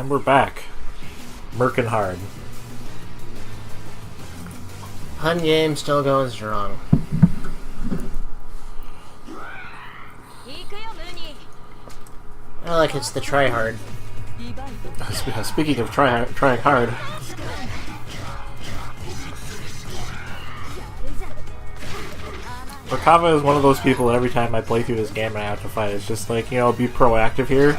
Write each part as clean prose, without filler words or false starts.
And we're back. Merkin hard. Hun game still going strong. I like it's the try hard. Speaking of trying hard. Merkava is one of those people every time I play through this game and I have to fight, it's just like, you know, be proactive here.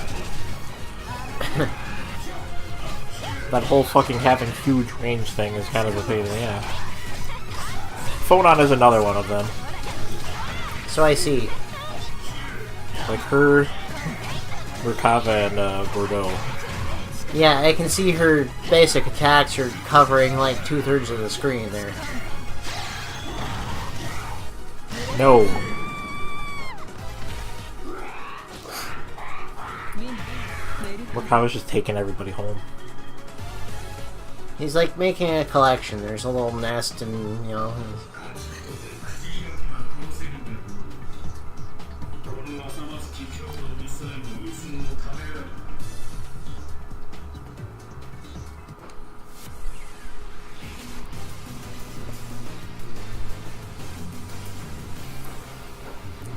That whole fucking having huge range thing is kind of a pain in the ass. Phonon is another one of them. So I see. Like her, Merkava, and Bordeaux. Yeah, I can see her basic attacks are covering like 2/3 of the screen there. No. Merkava's just taking everybody home. He's like making a collection. There's a little nest and, you know...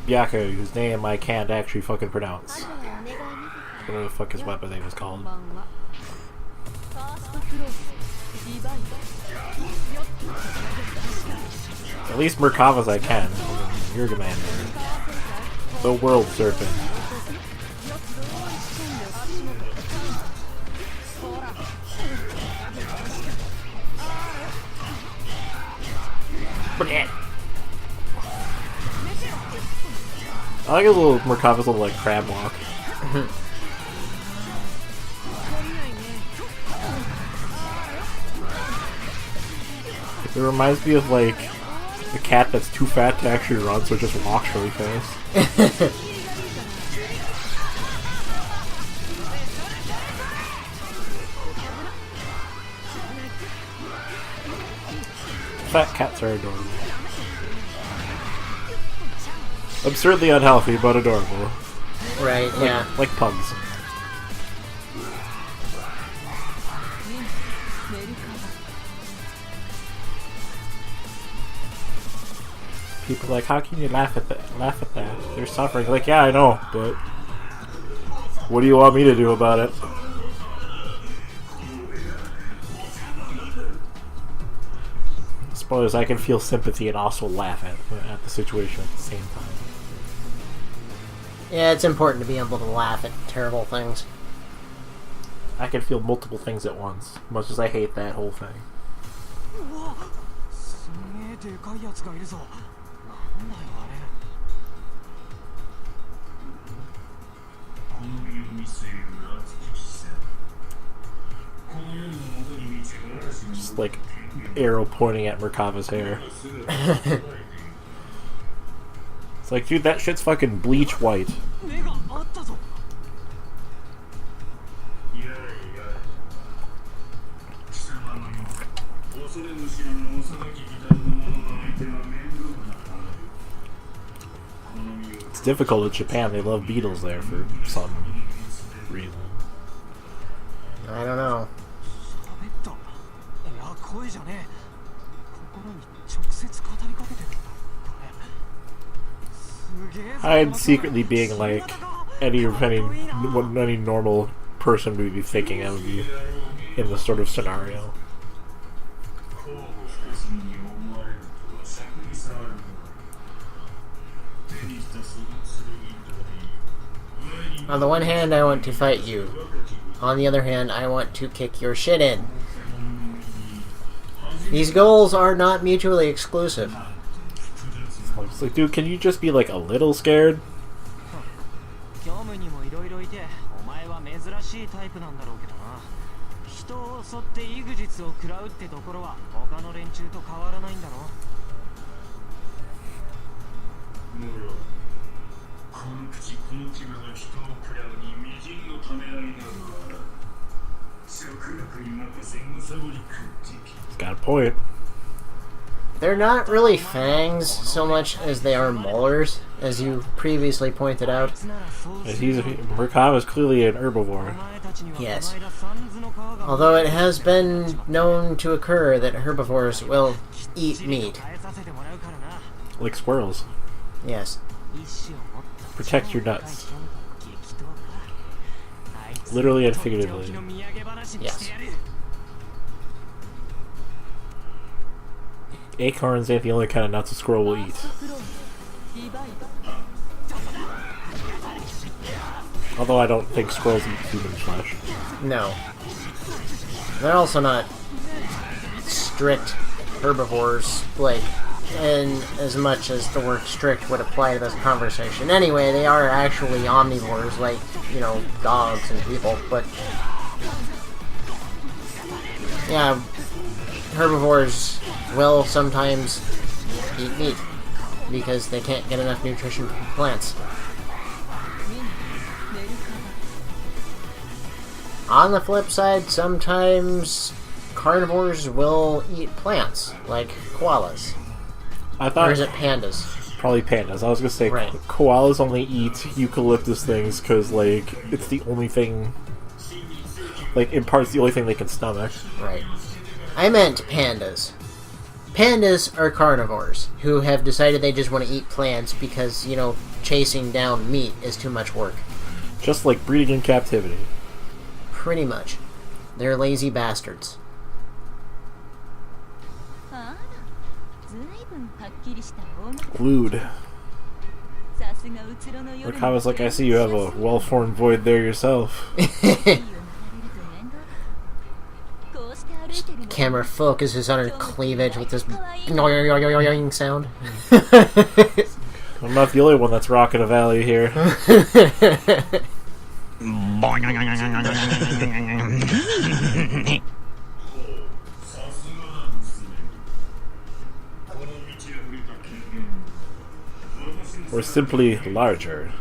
Byaku, whose name I can't actually fucking pronounce. Whatever the fuck his weapon name is called. At least Merkava's I can. Your commander. The World Serpent. I like his little Merkava's little like crab walk. It reminds me of like a cat that's too fat to actually run, so it just walks really fast. Fat cats are adorable. Absurdly unhealthy, but adorable. Right, yeah. Like pugs. People are like, how can you laugh at that? Laugh at that? They're suffering. Like, yeah, I know, but what do you want me to do about it? I suppose I can feel sympathy and also laugh at the situation at the same time. Yeah, it's important to be able to laugh at terrible things. I can feel multiple things at once, much as I hate that whole thing. Just like arrow pointing at Merkava's hair. It's like, dude, that shit's fucking bleach white. It's difficult in Japan. They love beetles there for some reason. I don't know. I'd secretly being like any normal person would be thinking that would be in this sort of scenario. On the one hand, I want to fight you. On the other hand, I want to kick your shit in. These goals are not mutually exclusive. It's like, dude, can you just be like a little scared? He's got a point. They're not really fangs so much as they are molars. as you previously pointed out. Merkava is clearly an herbivore. Yes. Although it has been known to occur that herbivores will eat meat. Like squirrels. Yes. Protect your nuts. Literally and figuratively. Yes. Acorns ain't the only kind of nuts a squirrel will eat. Although I don't think squirrels eat human flesh. No. They're also not strict herbivores, like, in as much as the word strict would apply to this conversation. Anyway, they are actually omnivores, like, you know, dogs and people, but... yeah, herbivores will sometimes eat meat, because they can't get enough nutrition from plants. On the flip side, sometimes carnivores will eat plants, like koalas. Or is it pandas? Probably pandas. I was gonna say right. Koalas only eat eucalyptus things because, like, it's the only thing. Like, in part, it's the only thing they can stomach. Right. I meant pandas. Pandas are carnivores who have decided they just want to eat plants because, you know, chasing down meat is too much work. Just like breeding in captivity. Pretty much. They're lazy bastards. Lewd. Merkava's like, I see you have a well-formed void there yourself. Camera focuses on her cleavage with this sound. I'm not the only one that's rocking a valley here. Or simply larger.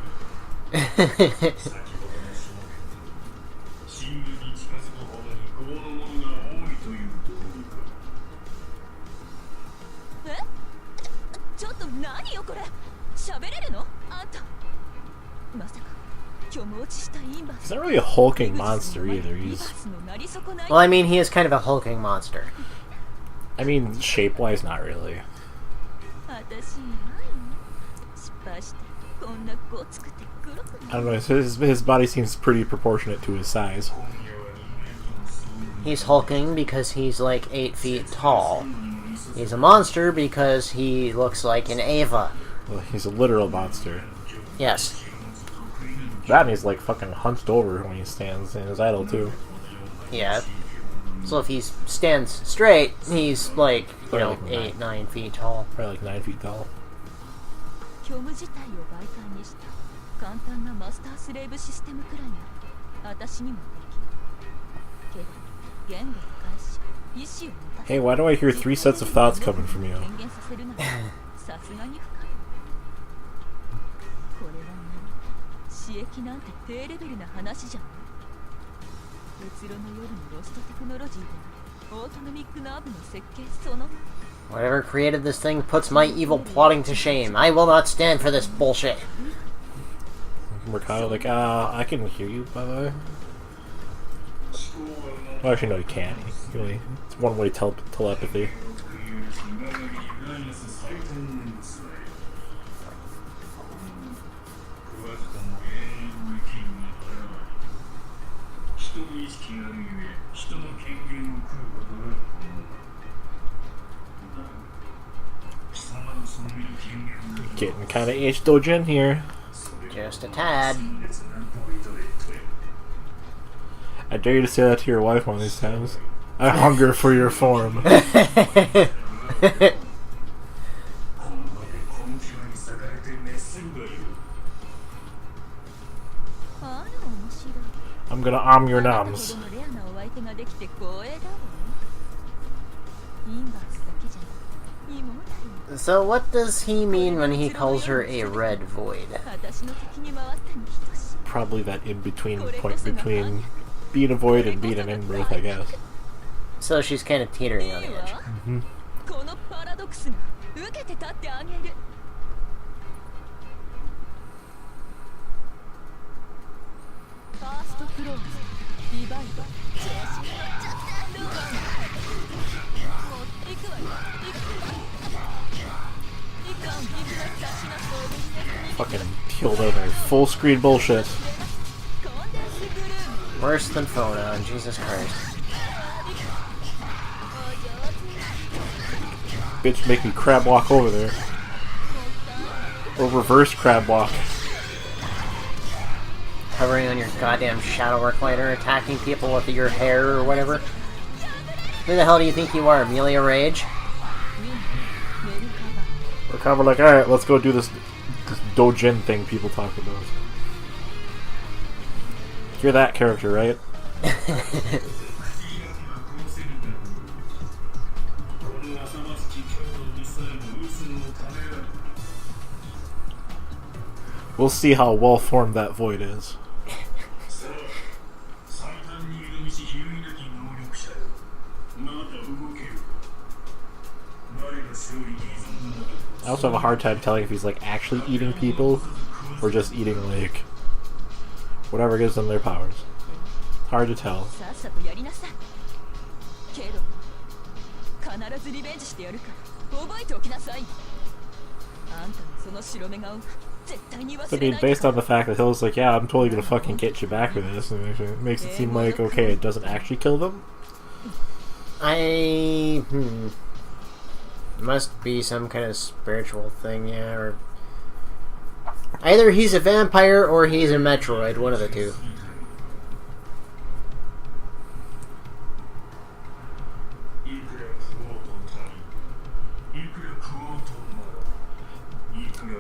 He's not really a hulking monster either. He's... well, I mean, he is kind of a hulking monster. I mean, shape-wise, not really. I don't know, his body seems pretty proportionate to his size. He's hulking because he's like 8 feet tall. He's a monster because he looks like an Ava. Well, he's a literal monster. Yes. That and he's like fucking hunched over when he stands in his idol too. Yeah. So if he stands straight, he's like, you know, like 8, 9 feet tall. Probably like 9 feet tall. Hey, why do I hear 3 sets of thoughts coming from you? Whatever created this thing puts my evil plotting to shame. I will not stand for this bullshit. Merkava like, I can hear you, by the way. Well, actually, no, you can't. Really, it's one-way telepathy. Getting kind of H-Dojin here. Just a tad. I dare you to say that to your wife one of these times. I hunger for your form. I'm gonna arm your noms. So what does he mean when he calls her a red void? Probably that in-between point between being a void and being an inbirth, I guess. So she's kind of teetering on the edge. Fucking killed over full screen bullshit. Worse than photo, Jesus Christ. Bitch, make me crab walk over there. Or reverse crab walk. Hovering on your goddamn shadow work lighter, attacking people with your hair or whatever. Who the hell do you think you are, Amelia Rage? We're kind of like, alright, let's go do this dojin thing people talk about. You're that character, right? We'll see how well formed that void is. I also have a hard time telling if he's like actually eating people or just eating like whatever gives them their powers. Hard to tell. I mean, based on the fact that Hill's like, yeah, I'm totally gonna fucking get you back with this, and it makes it seem like, okay, it doesn't actually kill them? Must be some kind of spiritual thing, yeah, or... Either he's a vampire or he's a Metroid, one of the two.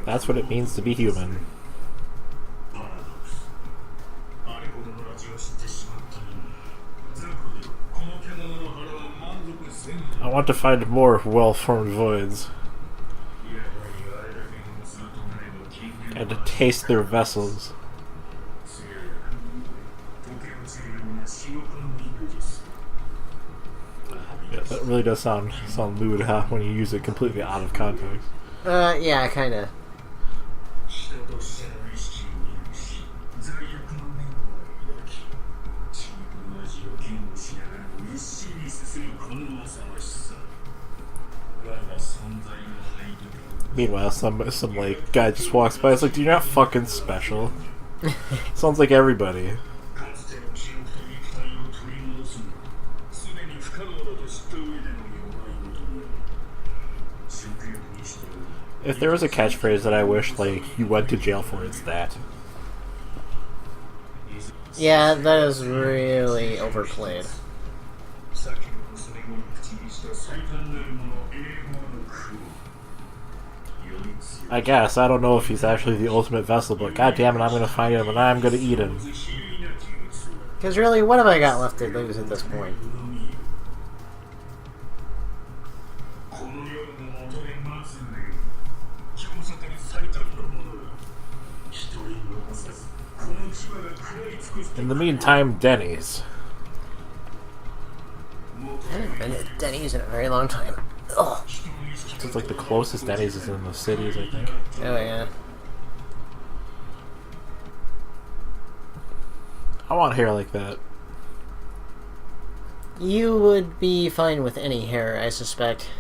That's what it means to be human. I want to find more well-formed voids. And to taste their vessels. Yeah, that really does sound lewd, huh, when you use it completely out of context. Yeah, kinda. Meanwhile, some like guy just walks by. It's like, dude, you're not fucking special. Sounds like everybody. If there was a catchphrase that I wish like you went to jail for, it's that. Yeah, that is really overplayed. I guess. I don't know if he's actually the ultimate vessel, but goddamn it, I'm gonna find him and I'm gonna eat him. Because really, what have I got left to lose at this point? In the meantime, Denny's. I haven't been to Denny's in a very long time. Ugh. It's like the closest Denny's is in the cities, I think. Oh, yeah. I want hair like that. You would be fine with any hair, I suspect.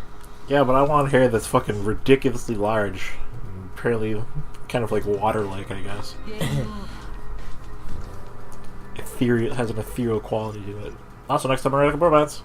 Yeah, but I want hair that's fucking ridiculously large. And apparently kind of like water-like, I guess. Ethereal, has an ethereal quality to it. Also, next time I write a Bromance.